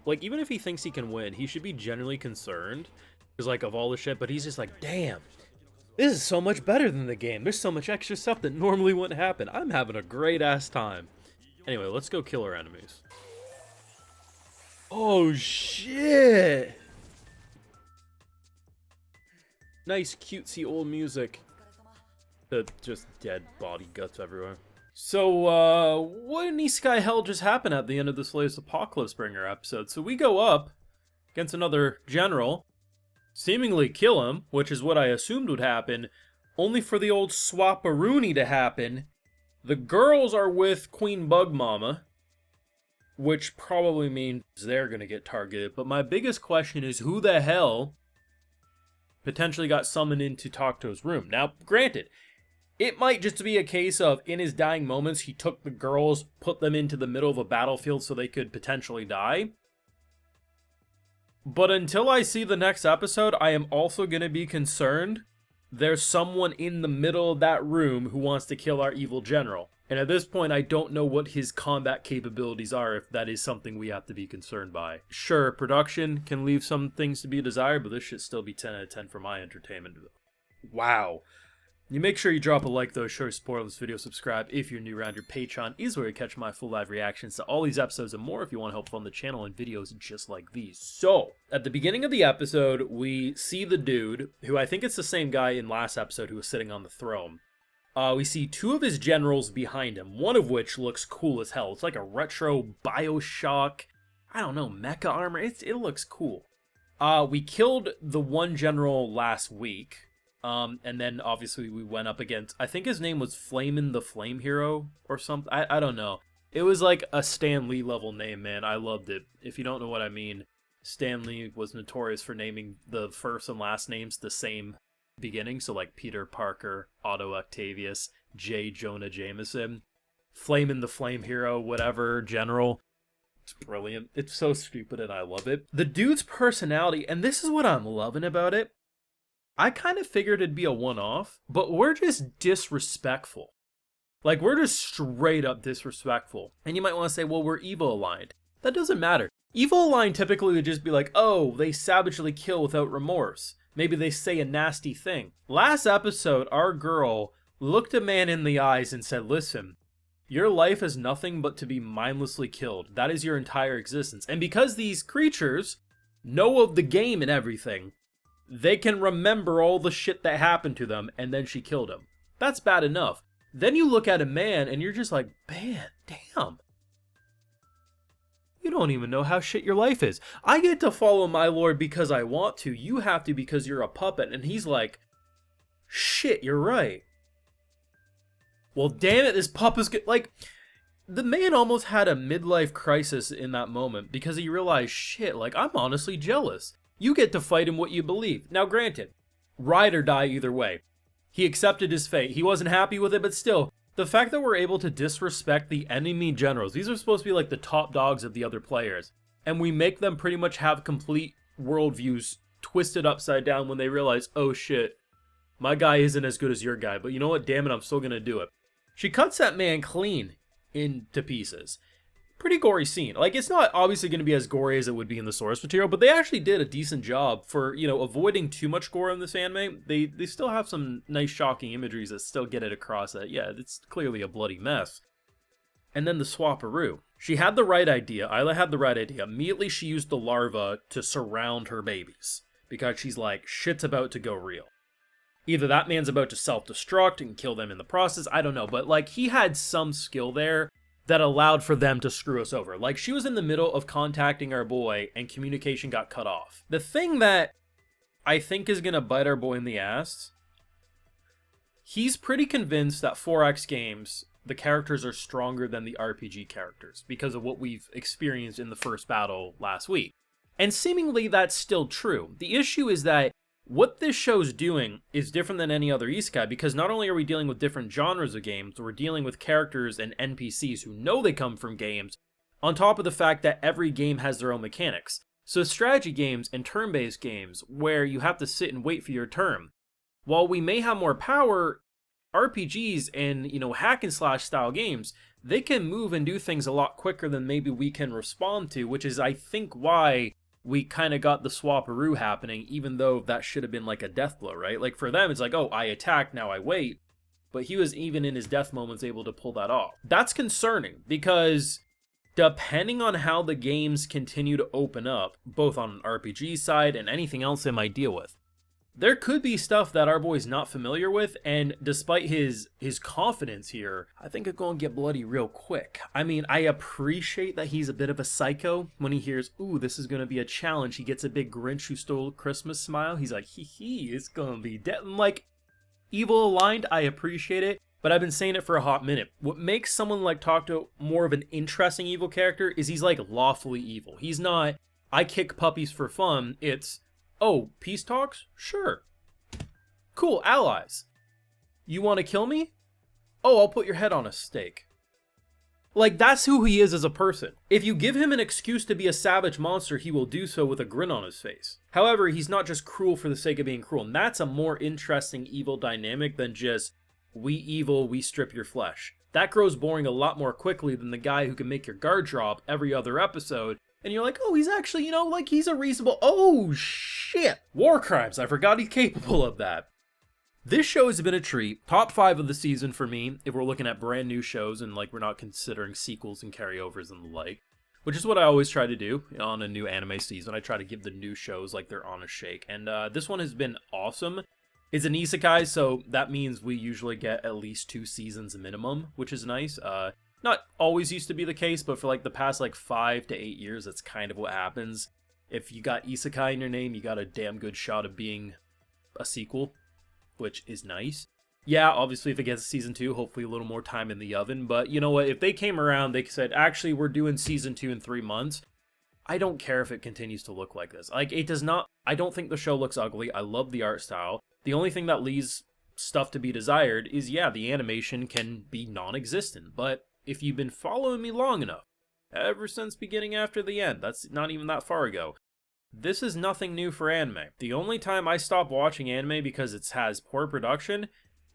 like, even if he thinks he can win, he should be genuinely concerned. Because, like, of all the shit, but he's just like, damn, this is so much better than the game. There's so much extra stuff that normally wouldn't happen. I'm having a great-ass time. Anyway, let's go kill our enemies. Oh, shit! Nice, cutesy old music. Just dead body guts everywhere. So, what in Isekai hell just happened at the end of this latest Apocalypse Bringer episode? So we go up against another general, seemingly kill him, which is what I assumed would happen, only for the old swap-a-rooney to happen. The girls are with Queen Bug Mama, which probably means they're gonna get targeted. But my biggest question is, who the hell potentially got summoned into Takuto's room? Now, granted, it might just be a case of, in his dying moments, he took the girls, put them into the middle of a battlefield so they could potentially die. But until I see the next episode, I am also going to be concerned there's someone in the middle of that room who wants to kill our evil general. And at this point, I don't know what his combat capabilities are, if that is something we have to be concerned by. Sure, production can leave some things to be desired, but this should still be 10 out of 10 for my entertainment. Wow. You make sure you drop a like though, show your support on this video, subscribe if you're new around here. Patreon is where you catch my full live reactions to all these episodes and more if you want to help fund the channel and videos just like these. So, at the beginning of the episode, we see the dude, who I think it's the same guy in last episode who was sitting on the throne. We see two of his generals behind him, one of which looks cool as hell. It's like a retro Bioshock, I don't know, mecha armor. It looks cool. We killed the one general last week. And then obviously we went up against, I think his name was Flamin' the Flame Hero or something. I don't know. It was like a Stan Lee level name, man. I loved it. If you don't know what I mean, Stan Lee was notorious for naming the first and last names the same beginning. So like Peter Parker, Otto Octavius, J. Jonah Jameson, Flamin' the Flame Hero, whatever, General. It's brilliant. It's so stupid and I love it. The dude's personality, and this is what I'm loving about it. I kind of figured it'd be a one-off, but we're just disrespectful. Like, we're just straight up disrespectful. And you might want to say, well, we're evil aligned. That doesn't matter. Evil aligned typically would just be like, oh, they savagely kill without remorse. Maybe they say a nasty thing. Last episode, our girl looked a man in the eyes and said, listen, your life is nothing but to be mindlessly killed. That is your entire existence. And because these creatures know of the game and everything, they can remember all the shit that happened to them, and then she killed him. That's bad enough. Then you look at a man, and you're just like, man, damn. You don't even know how shit your life is. I get to follow my lord because I want to. You have to because you're a puppet. And he's like, shit, you're right. Well, damn it, this puppet's good. Like, the man almost had a midlife crisis in that moment because he realized, shit, like, I'm honestly jealous. You get to fight in what you believe. Now, granted, ride or die either way. He accepted his fate. He wasn't happy with it, but still, the fact that we're able to disrespect the enemy generals, these are supposed to be like the top dogs of the other players, and we make them pretty much have complete worldviews twisted upside down when they realize, oh shit, my guy isn't as good as your guy, but you know what, damn it, I'm still gonna do it. She cuts that man clean into pieces. Pretty gory scene. Like, it's not obviously going to be as gory as it would be in the source material, but they actually did a decent job for, you know, avoiding too much gore in this anime. They still have some nice shocking imageries that still get it across that, yeah, it's clearly a bloody mess. And then the swapperoo. She had the right idea. Isla had the right idea. Immediately she used the larva to surround her babies, because she's like, shit's about to go real. Either that man's about to self-destruct and kill them in the process, I don't know, but like, he had some skill there that allowed for them to screw us over. Like, she was in the middle of contacting our boy, and communication got cut off. The thing that I think is gonna bite our boy in the ass, he's pretty convinced that 4X games, the characters are stronger than the RPG characters, because of what we've experienced in the first battle last week. And seemingly that's still true. The issue is that what this show's doing is different than any other isekai, because not only are we dealing with different genres of games, we're dealing with characters and NPCs who know they come from games, on top of the fact that every game has their own mechanics. So strategy games and turn-based games, where you have to sit and wait for your turn, while we may have more power, RPGs and, hack and slash style games, they can move and do things a lot quicker than maybe we can respond to, which is, I think, why we kind of got the swaparoo happening, even though that should have been like a death blow, right? Like for them, it's like, oh, I attack, now I wait. But he was, even in his death moments, able to pull that off. That's concerning, because depending on how the games continue to open up, both on an RPG side and anything else they might deal with, there could be stuff that our boy's not familiar with, and despite his confidence here, I think it's gonna get bloody real quick. I mean, I appreciate that he's a bit of a psycho when he hears, ooh, this is gonna be a challenge. He gets a big Grinch who stole Christmas smile. He's like, hee, it's gonna be dead. Like, evil aligned, I appreciate it, but I've been saying it for a hot minute. What makes someone like Takuto more of an interesting evil character is he's like lawfully evil. He's not, I kick puppies for fun. It's, oh, peace talks? Sure. Cool, allies. You want to kill me? Oh, I'll put your head on a stake. Like, that's who he is as a person. If you give him an excuse to be a savage monster, he will do so with a grin on his face. However, he's not just cruel for the sake of being cruel, and that's a more interesting evil dynamic than just, we evil, we strip your flesh. That grows boring a lot more quickly than the guy who can make your guard drop every other episode, and you're like, oh, he's actually, like, he's a reasonable... Oh, shit! War crimes, I forgot he's capable of that. This show has been a treat. Top 5 of the season for me, if we're looking at brand new shows and, like, we're not considering sequels and carryovers and the like. Which is what I always try to do on a new anime season. I try to give the new shows, like, their honest shake. And this one has been awesome. It's an isekai, so that means we usually get at least 2 seasons minimum, which is nice. Not always used to be the case, but for like the past like 5 to 8 years, that's kind of what happens. If you got Isekai in your name, you got a damn good shot of being a sequel, which is nice. Yeah, obviously if it gets season 2, hopefully a little more time in the oven, but you know what, if they came around, they said, actually we're doing season 2 in 3 months, I don't care if it continues to look like this. Like, it does not, I don't think the show looks ugly, I love the art style. The only thing that leaves stuff to be desired is, yeah, the animation can be non-existent, but if you've been following me long enough, ever since beginning after the end, that's not even that far ago, this is nothing new for anime. The only time I stop watching anime because it has poor production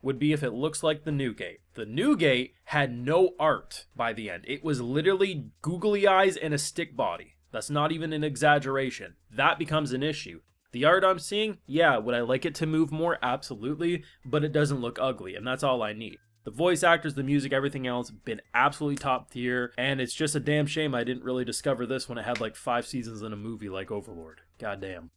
would be if it looks like the New Gate. The New Gate had no art by the end. It was literally googly eyes and a stick body. That's not even an exaggeration. That becomes an issue. The art I'm seeing, yeah, would I like it to move more? Absolutely, but it doesn't look ugly, and that's all I need. The voice actors, the music, everything else, been absolutely top tier, and it's just a damn shame I didn't really discover this when it had like 5 seasons in a movie like Overlord. Goddamn.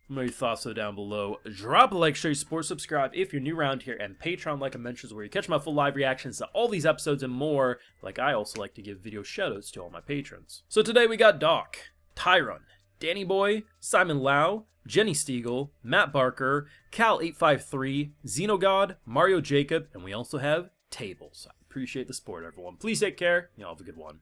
Let me know your thoughts down below. Drop a like, share your support, subscribe if you're new around here, and Patreon, like I mentioned, is where you catch my full live reactions to all these episodes and more. Like, I also like to give video shoutouts to all my patrons. So today we got Doc, Tyron, Danny Boy, Simon Lau, Jenny Stiegel, Matt Barker, Cal853, Xenogod, Mario Jacob, and we also have Tables. I appreciate the support, everyone. Please take care. Y'all have a good one.